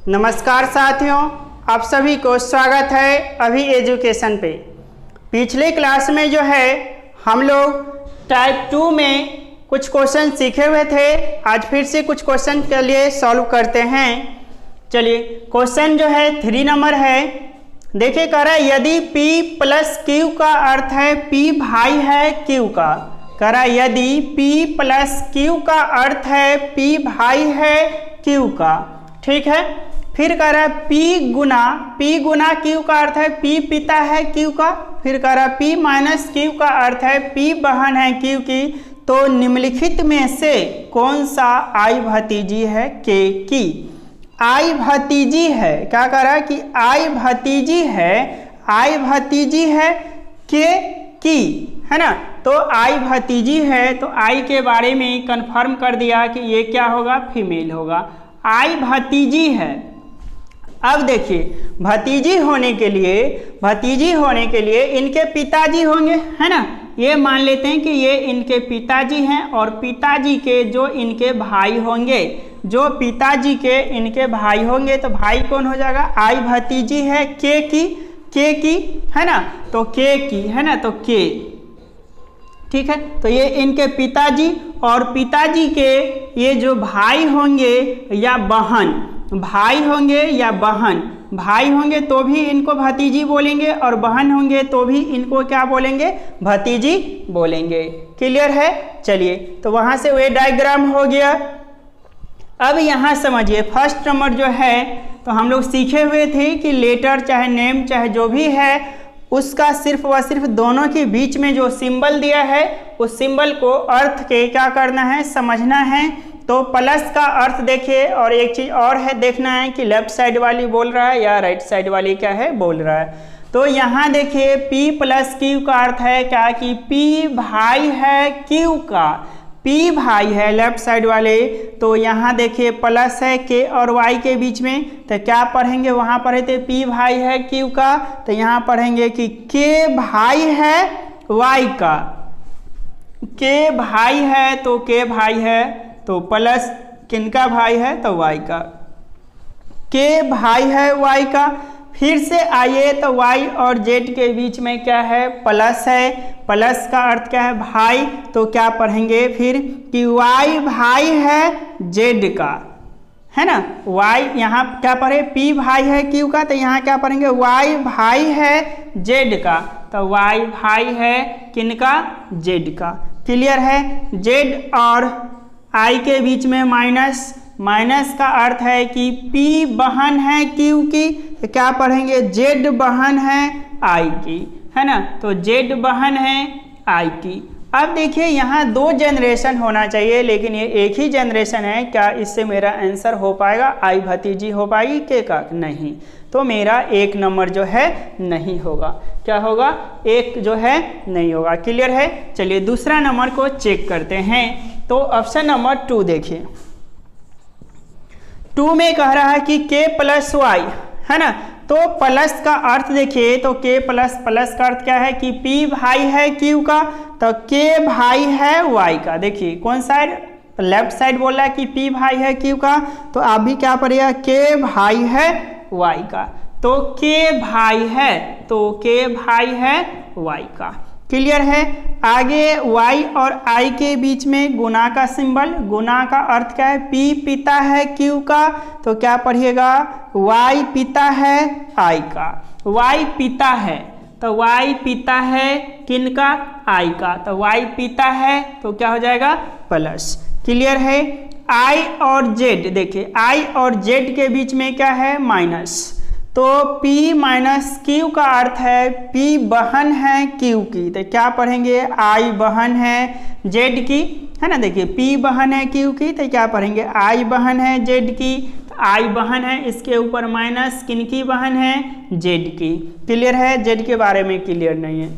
नमस्कार साथियों, आप सभी को स्वागत है अभी एजुकेशन पे। पिछले क्लास में जो है हम लोग टाइप 2 में कुछ क्वेश्चन सीखे हुए थे। आज फिर से कुछ क्वेश्चन के लिए सॉल्व करते हैं। चलिए, क्वेश्चन जो है 3 नंबर है। देखिए, कह रहा है यदि P प्लस Q का अर्थ है P भाई है Q का। कह रहा है यदि P प्लस Q का अर्थ है P भाई है Q का। ठीक है, फिर कह रहा है P गुना Q का अर्थ है P पिता है Q का। फिर कह रहा है P माइनस Q का अर्थ है P बहन है Q की। तो निम्नलिखित में से कौन सा I भतीजी है K की। I भतीजी है, क्या कह रहा है कि I भतीजी है K की, है ना। तो I भतीजी है तो I के बारे में कंफर्म कर दिया कि ये क्या होगा, फीमेल होगा। I भतीजी है। अब देखिए, भतीजी होने के लिए इनके पिताजी होंगे, है ना। ये मान लेते हैं कि ये इनके पिताजी हैं और पिताजी के जो इनके भाई होंगे, तो भाई कौन हो जाएगा, I भतीजी है K की, है ना। तो K की, है ना, तो K। ठीक है, तो ये इनके पिताजी और पिताजी के ये जो भाई होंगे या बहन, भाई होंगे तो भी इनको भतीजी बोलेंगे और बहन होंगे तो भी इनको क्या बोलेंगे, भतीजी बोलेंगे। क्लियर है। चलिए, तो वहां से वे डायग्राम हो गया। अब यहाँ समझिए, फर्स्ट नंबर जो है तो हम लोग सीखे हुए थे कि लेटर चाहे नेम चाहे जो भी है उसका सिर्फ व सिर्फ दोनों के बीच में जो सिंबल दिया है उस सिंबल को अर्थ के क्या करना है, समझना है। तो प्लस का अर्थ देखिए, और एक चीज़ और है देखना है कि लेफ्ट साइड वाली बोल रहा है या राइट साइड वाली क्या है बोल रहा है। तो यहाँ देखिए P प्लस Q का अर्थ है क्या कि P भाई है Q का। P भाई है लेफ्ट साइड वाले, तो यहाँ देखिए प्लस है K और Y के बीच में, तो क्या पढ़ेंगे, वहाँ पढ़े थे P भाई है Q का, तो यहाँ पढ़ेंगे कि K भाई है Y का। K भाई है तो K भाई है तो प्लस किनका भाई है, तो Y का। K भाई है Y का। फिर से आइए तो Y और Z के बीच में क्या है, प्लस है। प्लस का अर्थ क्या है, भाई, तो क्या पढ़ेंगे फिर कि Y भाई है Z का, है ना। Y यहाँ क्या पढ़े, P भाई है Q का, तो यहाँ क्या पढ़ेंगे, Y भाई है Z का। तो Y भाई है किनका, Z का। क्लियर है। Z और I के बीच में माइनस का अर्थ है कि P बहन है Q की, तो क्या पढ़ेंगे, Z बहन है I की, है ना। तो Z बहन है I की। अब देखिए, यहाँ 2 जनरेशन होना चाहिए लेकिन ये एक ही जनरेशन है। क्या इससे मेरा आंसर हो पाएगा, I भतीजी हो पाएगी K का, नहीं। तो मेरा 1 नंबर जो है नहीं होगा। क्या होगा, 1 जो है नहीं होगा। क्लियर है। चलिए, दूसरा नंबर को चेक करते हैं। तो ऑप्शन नंबर 2 देखिए, 2 में कह रहा है कि K प्लस Y, है ना। तो प्लस का अर्थ देखिए, तो K प्लस का अर्थ क्या है कि P भाई है Q का, तो K भाई है Y का। देखिए कौन साइड, लेफ्ट साइड बोल रहा है कि P भाई है Q का, तो आप भी क्या पढ़िएगा, K भाई है Y का। तो K भाई है, तो K भाई है Y का। क्लियर है। आगे Y और I के बीच में गुना का सिंबल, गुना का अर्थ क्या है, P पिता है Q का, तो क्या पढ़िएगा, Y पिता है I का। Y पिता है, तो Y पिता है किनका, I का, तो Y पिता है तो क्या हो जाएगा, प्लस। क्लियर है। I और Z, देखिए I और Z के बीच में क्या है, माइनस, तो P माइनस Q का अर्थ है P बहन है Q की, तो क्या पढ़ेंगे, I बहन है Z की, है ना। देखिए P बहन है Q की, तो क्या पढ़ेंगे, I बहन है Z की। तो I बहन है, इसके ऊपर माइनस, किनकी बहन है, Z की। क्लियर है। Z के बारे में क्लियर नहीं है।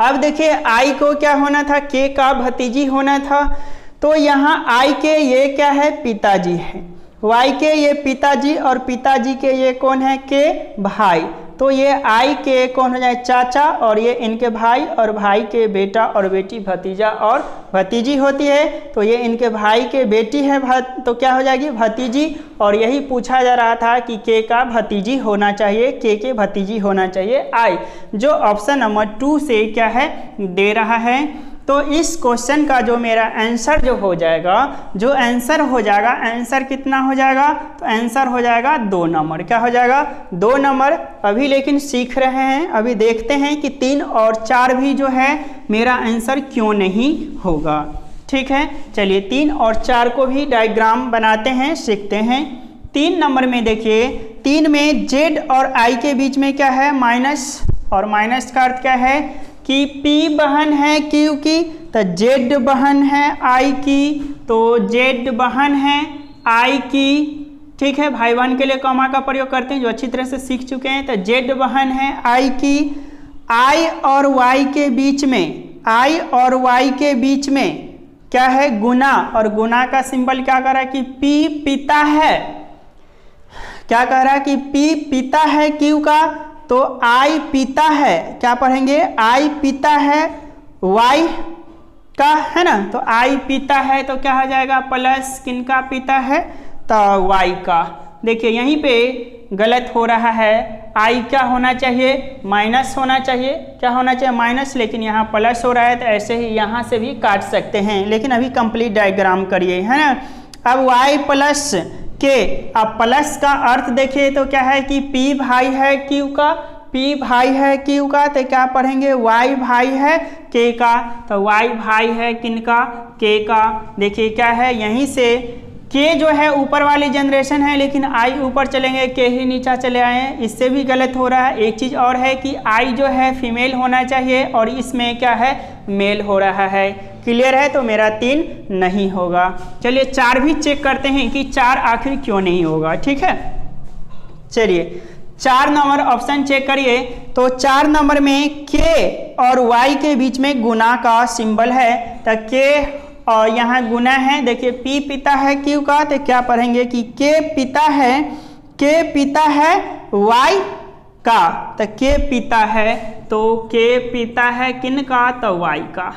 अब देखिए, I को क्या होना था, K का भतीजी होना था, तो यहाँ I के ये क्या है, पिताजी है, Y के ये पिताजी और पिताजी के ये कौन है, K भाई। तो ये आई के कौन हो जाए चाचा, और ये इनके भाई, और भाई के बेटा और बेटी भतीजा और भतीजी होती है, तो ये इनके भाई के बेटी है तो क्या हो जाएगी भतीजी। और यही पूछा जा रहा था कि के का भतीजी होना चाहिए, के भतीजी होना चाहिए आई, जो ऑप्शन नंबर 2 से क्या है दे रहा है। तो इस क्वेश्चन का जो मेरा आंसर जो हो जाएगा, जो आंसर हो जाएगा, आंसर कितना हो जाएगा, तो आंसर हो जाएगा 2 नंबर। क्या हो जाएगा 2 नंबर। अभी लेकिन सीख रहे हैं, अभी देखते हैं कि 3 और 4 भी जो है मेरा आंसर क्यों नहीं होगा। ठीक है, चलिए 3 और 4 को भी डायग्राम बनाते हैं, सीखते हैं। 3 नंबर में देखिए, 3 में जेड और आई के बीच में क्या है माइनस, और माइनस का अर्थ क्या है कि P बहन है Q की, तो Z बहन है I की, तो Z बहन है I की। ठीक है, भाई बहन के लिए कॉमा का प्रयोग करते हैं जो अच्छी तरह से सीख चुके हैं। तो Z बहन है I की। I और Y के बीच में, I और Y के बीच में क्या है गुना, और गुना का सिंबल क्या कर रहा है कि P पिता है, क्या कह रहा है कि P पिता है Q का, तो I पिता है, क्या पढ़ेंगे I पिता है Y का, है ना, तो I पिता है तो क्या हो जाएगा प्लस किनका पिता है, तो Y का। देखिए यहीं पे गलत हो रहा है, I क्या होना चाहिए माइनस होना चाहिए, क्या होना चाहिए माइनस, लेकिन यहाँ प्लस हो रहा है, तो ऐसे ही यहाँ से भी काट सकते हैं, लेकिन अभी कंप्लीट डायग्राम करिए, है ना। अब Y प्लस के, अब प्लस का अर्थ देखिए तो क्या है कि P भाई है Q का, P भाई है Q का, तो क्या पढ़ेंगे Y भाई है K का, तो Y भाई है किनका K का। देखिए क्या है यहीं से K जो है ऊपर वाली जनरेशन है, लेकिन I ऊपर चलेंगे K ही नीचा चले आए हैं, इससे भी गलत हो रहा है। एक चीज़ और है कि I जो है फीमेल होना चाहिए, और इसमें क्या है मेल हो रहा है। क्लियर है, तो मेरा 3 नहीं होगा। चलिए 4 भी चेक करते हैं कि 4 आखिर क्यों नहीं होगा। ठीक है, चलिए 4 नंबर ऑप्शन चेक करिए। तो 4 नंबर में K और Y के बीच में गुना का सिंबल है, तो K और यहाँ गुना है। देखिए P पिता है Q का, तो क्या पढ़ेंगे कि K पिता है Y का, तो K पिता है, तो K पिता है किन का, तो Y का।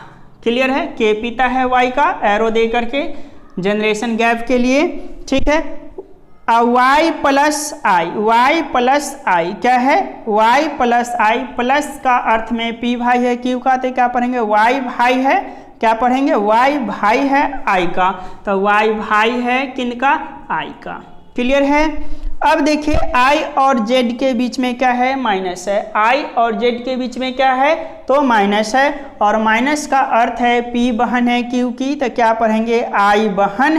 क्लियर है, K पिता है Y का, एरो दे करके जनरेशन गैप के लिए। ठीक है, Y प्लस आई क्या है Y प्लस आई, प्लस का अर्थ में P भाई है Q का, तो क्या पढ़ेंगे Y भाई है, क्या पढ़ेंगे Y भाई है I का, तो Y भाई है किनका I का। क्लियर है। अब देखिए I और Z के बीच में क्या है माइनस है, I और Z के बीच में क्या है तो माइनस है, और माइनस का अर्थ है P बहन है Q की, तो क्या पढ़ेंगे I बहन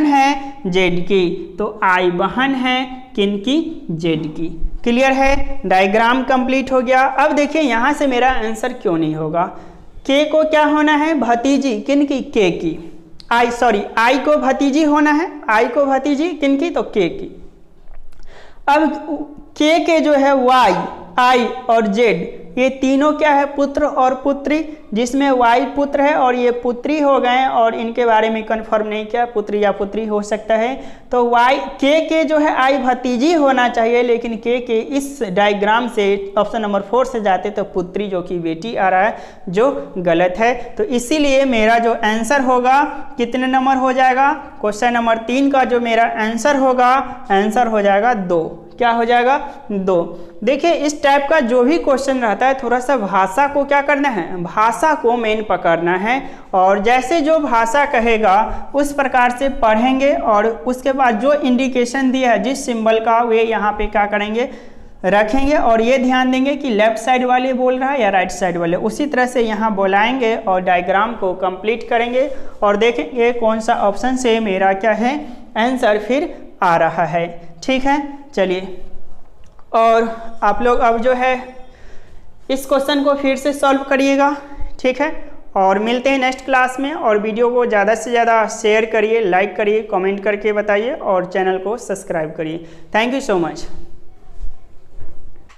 है Z की, तो I बहन है किनकी Z की। क्लियर है, डायग्राम कंप्लीट हो गया। अब देखिए यहाँ से मेरा आंसर क्यों नहीं होगा। K को क्या होना है भतीजी किनकी K की, I को भतीजी होना है, I को भतीजी किनकी तो K की। अब K के जो है Y, I और Z ये तीनों क्या है पुत्र और पुत्री, जिसमें Y पुत्र है और ये पुत्री हो गए, और इनके बारे में कंफर्म नहीं किया पुत्री या पुत्री हो सकता है। तो K के जो है I भतीजी होना चाहिए, लेकिन K के इस डायग्राम से ऑप्शन नंबर 4 से जाते तो पुत्री जो कि बेटी आ रहा है, जो गलत है। तो इसीलिए मेरा जो आंसर होगा कितने नंबर हो जाएगा, क्वेश्चन नंबर 3 का जो मेरा आंसर होगा, आंसर हो जाएगा 2। क्या हो जाएगा 2। देखिए इस टाइप का जो भी क्वेश्चन रहता है थोड़ा सा भाषा को क्या करना है, भाषा को मेन पकड़ना है, और जैसे जो भाषा कहेगा उस प्रकार से पढ़ेंगे, और उसके बाद जो इंडिकेशन दिया है जिस सिंबल का वे यहाँ पे क्या करेंगे रखेंगे, और ये ध्यान देंगे कि लेफ्ट साइड वाले बोल रहा है या राइट साइड वाले, उसी तरह से यहाँ बोलाएंगे और डायग्राम को कंप्लीट करेंगे और देखेंगे कौन सा ऑप्शन से मेरा क्या है आंसर फिर आ रहा है। ठीक है, चलिए और आप लोग अब जो है इस क्वेश्चन को फिर से सॉल्व करिएगा। ठीक है, और मिलते हैं नेक्स्ट क्लास में, और वीडियो को ज़्यादा से ज़्यादा शेयर करिए, लाइक करिए, कमेंट करके बताइए, और चैनल को सब्सक्राइब करिए। Thank you so much.